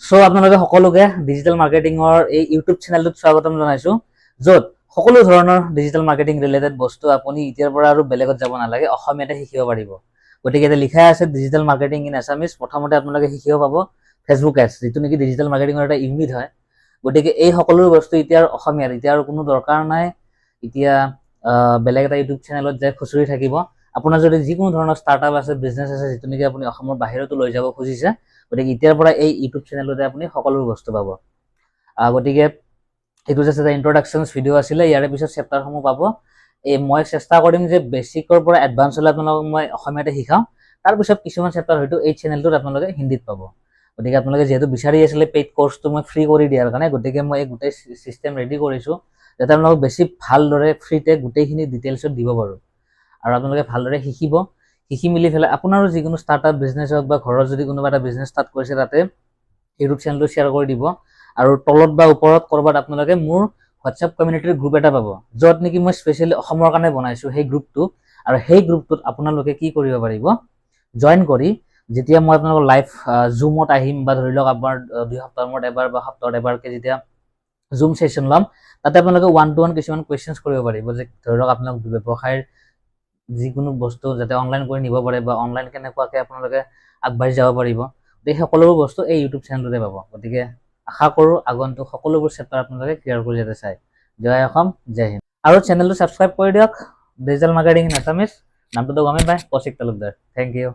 So আপোনালোকে সকলোকে digital মাৰ্কেটিঙৰ এই ইউটিউব চেনেলটোত স্বাগতম জনাইছো, য'ত সকলো ধৰণৰ ডিজিটেল মাৰ্কেটিং ৰিলেটেড বস্তু আপুনি এতিয়াৰ পৰা আৰু বেলেগত যাব নালাগে, অসমীয়াতে শিকিব পাৰিব। গতিকে এতিয়া লিখাই আছে ডিজিটেল মাৰ্কেটিং ইন আছামিজ। প্ৰথমতে আপোনালোকে শিকিব পাব ফেচবুক এডছ, যিটো নেকি ডিজিটেল মাৰ্কেটিঙৰ এটা ইউনিট হয়। গতিকে এই সকলো বস্তু এতিয়া অসমীয়াত, এতিয়া আৰু কোনো দৰকাৰ নাই এতিয়া বেলেগ এটা ইউটিউব চেনেলত যাই খুচৰি থাকিব। আপোনাৰ যদি যিকোনো ধৰণৰ ষ্টাৰ্টআপ আছে, বিজনেছ আছে, যিটো নেকি আপুনি অসমৰ বাহিৰতো লৈ যাব খুজিছে, গতিকে এতিয়াৰ পৰা এই ইউটিউব চেনেলতে আপুনি সকলো বস্তু পাব। গতিকে এইটো জাষ্ট এটা ইন্ট্ৰডাকশ্যন ভিডিঅ' আছিলে। ইয়াৰে পিছত চেপ্টাৰসমূহ পাব। মই চেষ্টা কৰিম যে বেছিকৰ পৰা এডভান্সলৈ আপোনালোকক মই অসমীয়াতে শিকাওঁ। তাৰপিছত কিছুমান চেপ্টাৰ হয়তো এই চেনেলটোত আপোনালোকে হিন্দীত পাব। গতিকে আপোনালোকে যিহেতু বিচাৰি আছিলে পেইড কোৰ্চটো মই ফ্ৰী কৰি দিয়াৰ কাৰণে, গতিকে মই এই গোটেই চিষ্টেম ৰেডি কৰিছোঁ যাতে আপোনালোকক বেছি ভালদৰে ফ্ৰীতে গোটেইখিনি ডিটেইলছত দিব পাৰোঁ আৰু আপোনালোকে ভালদৰে শিকিব। শিকি মেলি পেলাই আপোনাৰো যিকোনো ষ্টাৰ্টআপ বিজনেছ হওক বা ঘৰৰ যদি কোনোবা এটা বিজনেছ ষ্টাৰ্ট কৰিছে, তাতে ইউটিউব চেনেলটো শ্বেয়াৰ কৰি দিব। আৰু তলত বা ওপৰত ক'ৰবাত আপোনালোকে মোৰ হোৱাটছএপ কমিউনিটিৰ গ্ৰুপ এটা পাব, য'ত নেকি মই স্পেচিয়েলি অসমৰ কাৰণে বনাইছোঁ সেই গ্ৰুপটো। আৰু সেই গ্ৰুপটোত আপোনালোকে কি কৰিব পাৰিব, জইন কৰি যেতিয়া মই আপোনালোকৰ লাইভ জুমত আহিম, বা ধৰি লওক আপোনাৰ 2 সপ্তাহৰ মূৰত এবাৰ বা সপ্তাহত এবাৰকৈ যেতিয়া জুম ছেশ্যন ল'ম, তাতে আপোনালোকে 1-to-1 কিছুমান কুৱেশ্যনছ কৰিব পাৰিব, যে ধৰি লওক আপোনালোক ব্যৱসায়ৰ যিকোনো বস্তু যাতে অনলাইন কৰি নিব পাৰে, বা অনলাইন কেনেকুৱাকৈ আপোনালোকে আগবাঢ়ি যাব পাৰিব। গতিকে সকলোবোৰ বস্তু এই ইউটিউব চেনেলটোতে পাব। গতিকে আশা কৰোঁ আগন্তুক সকলোবোৰ চেপ্টাৰ আপোনালোকে ক্লিয়াৰ কৰি যাতে চাই। জয় অসম, জয় হিন্দ। আৰু চেনেলটো ছাবস্ক্ৰাইব কৰি দিয়ক, ডিজিটেল মাৰ্কেটিং ইন আছামিজ। নামটোতো গমেই পায়, কৌশিক তালুকদাৰ। Thank U.